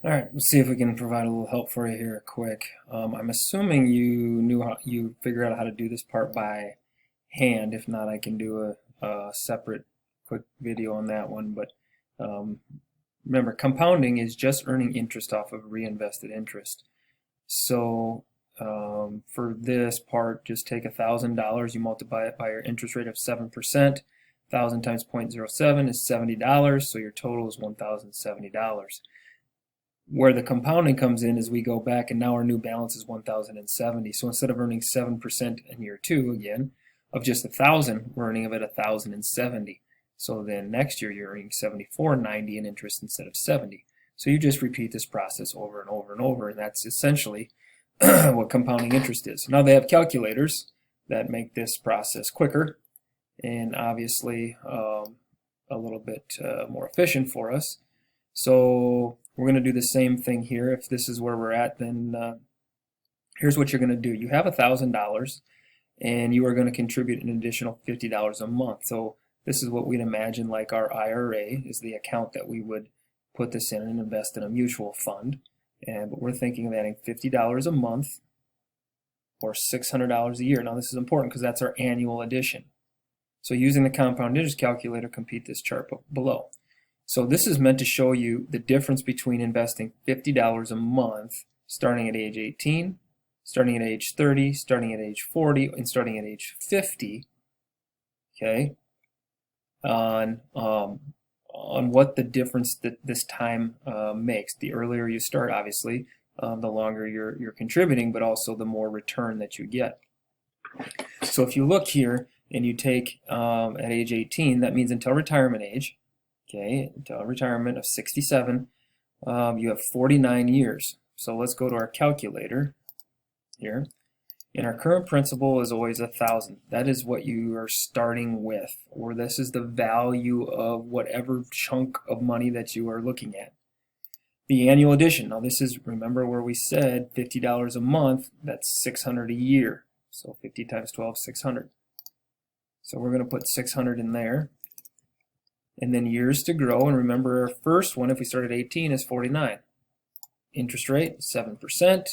All right, let's see if we can provide a little help for you here quick. I'm assuming you figured out how to do this part by hand. If not, I can do a separate quick video on that one. But um, remember, compounding is just earning interest off of reinvested interest. So for this part, just take $1,000, you multiply it by your interest rate of 7%. 1,000 times 0.07 is $70, so your total is $1,070. Where the compounding comes in is we go back and now our new balance is 1,070. So instead of earning 7% in year two again of just 1,000, we're earning of it 1,070. So then next year you're earning 74.90 in interest instead of 70. So you just repeat this process over and over and over, and that's essentially what compounding interest is. Now they have calculators that make this process quicker and obviously a little bit more efficient for us. So we're going to do the same thing here. If this is where we're at, then here's what you're going to do. You have $1,000 and you are going to contribute an additional $50 a month. So this is what we'd imagine like our IRA is the account that we would put this in and invest in a mutual fund. But we're thinking of adding $50 a month or $600 a year. Now this is important because that's our annual addition. So using the compound interest calculator, complete this chart below. So this is meant to show you the difference between investing $50 a month starting at age 18, starting at age 30, starting at age 40, and starting at age 50, okay, on what the difference that this time makes. The earlier you start, obviously, the longer you're contributing, but also the more return that you get. So if you look here and you take at age 18, that means until retirement age, okay, until retirement of 67, you have 49 years. So let's go to our calculator here. And our current principal is always 1,000. That is what you are starting with, or this is the value of whatever chunk of money that you are looking at. The annual addition, now this is, remember where we said $50 a month, that's $600 a year. So 50 times 12, 600. So we're going to put 600 in there. And then years to grow, and remember our first one, if we start at 18, is 49. Interest rate, 7%,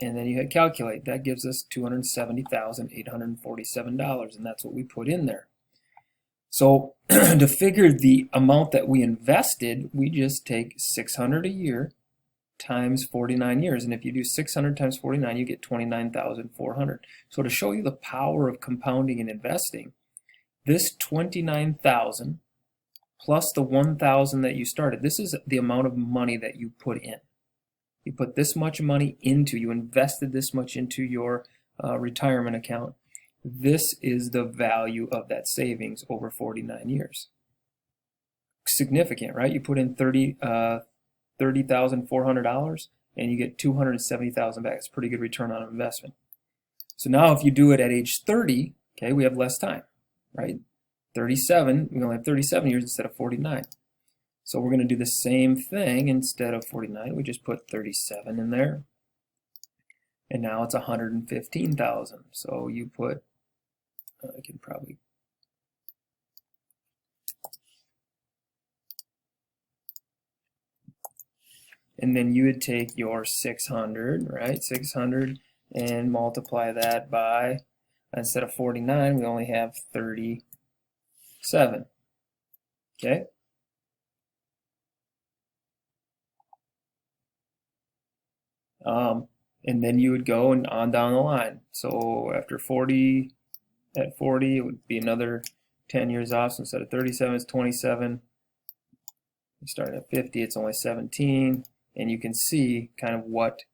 and then you hit calculate. That gives us $270,847, and that's what we put in there. So to figure the amount that we invested, we just take 600 a year times 49 years, and if you do 600 times 49, you get 29,400. So to show you the power of compounding and investing, this 29,000 plus the 1,000 that you started. This is the amount of money that you put in. You put this much money into, you invested this much into your retirement account. This is the value of that savings over 49 years. Significant, right? You put in $30,400 and you get $270,000 back. It's a pretty good return on investment. So now if you do it at age 30, okay, we have less time, right? 37, we only have 37 years instead of 49. So we're going to do the same thing. Instead of 49, we just put 37 in there. And now it's 115,000. So you put, I can probably, and then you would take your 600, right? 600 and multiply that by, instead of 49, we only have 37. Okay? And then you would go and on down the line. So after 40, at 40, it would be another 10 years off. So instead of 37, it's 27. You start at 50, it's only 17. And you can see kind of what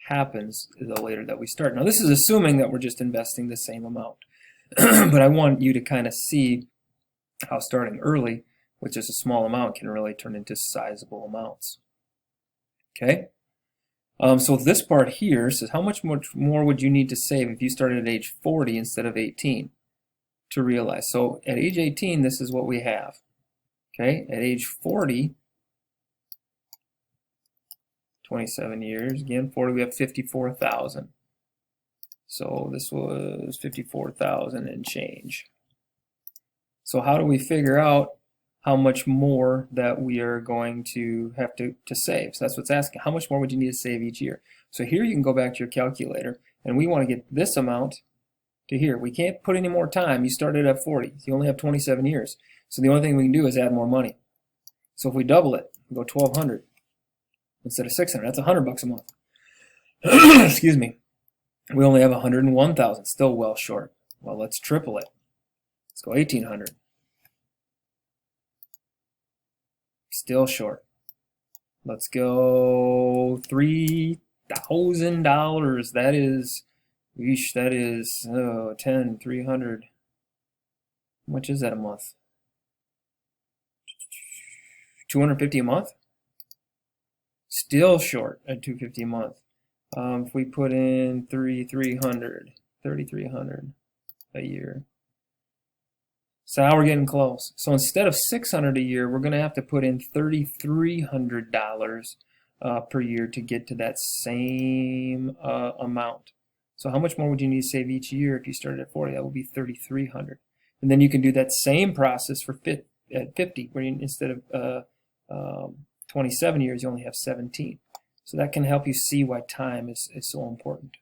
happens the later that we start. Now this is assuming that we're just investing the same amount. But I want you to kind of see how starting early with just a small amount can really turn into sizable amounts. Okay? So this part here says how much more would you need to save if you started at age 40 instead of 18 to realize. So at age 18, this is what we have. Okay? At age 40, 27 years, again 40, we have 54,000. So this was 54,000 and change. So how do we figure out how much more that we are going to have to save. So that's what's asking. How much more would you need to save each year? So here you can go back to your calculator, and we want to get this amount to here. We can't put any more time. You started at 40. You only have 27 years. So the only thing we can do is add more money. So if we double it, we go 1,200 instead of 600. That's $100 a month. Excuse me. We only have 101,000. Still well short. Well, let's triple it. Let's go 1,800. Still short. Let's go $3,000. That is, yeesh, that is 10, 300. How much is that a month? 250 a month? Still short at 250 a month. If we put in 3,300 a year. So now we're getting close. So instead of $600 a year, we're going to have to put in $3,300 per year to get to that same amount. So how much more would you need to save each year if you started at 40? That would be $3,300. And then you can do that same process for 50, where you, instead of 27 years, you only have 17. So that can help you see why time is so important.